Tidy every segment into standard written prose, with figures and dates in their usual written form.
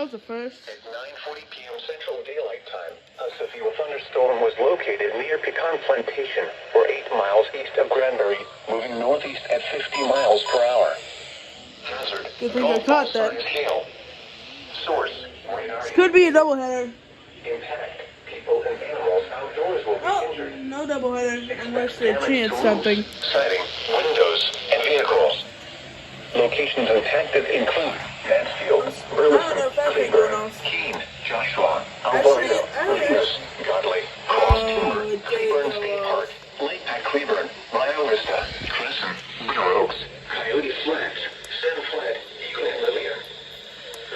That was the first. At 9:40 p.m. Central Daylight Time, a severe thunderstorm was located near Pecan Plantation, or 8 miles east of Granbury, moving northeast at 50 miles per hour. Hazard: Good thing I caught that. hail. Source: radar. This could be a doubleheader. Impact: people and animals outdoors will be injured. No doubleheader unless they chance something. Siding, windows, and vehicles. Locations impacted include Mansfield, Burleson, Cleburne, Keene, Joshua, Alvarado, Venus, Godley, Cross Timber, Cleburne State Park, Lake at Cleburne, Rio Vista, Crescent, Winter Oaks, Coyote Flats, San Fled, Eagle and Lillian.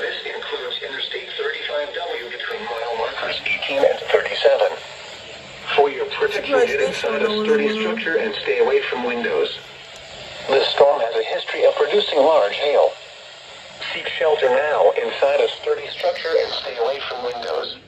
This includes Interstate 35W between mile markers 18 and 37. For your protection, get inside a sturdy structure and stay away from windows. This storm has a history of producing large hail. Seek shelter now inside a sturdy structure and stay away from windows.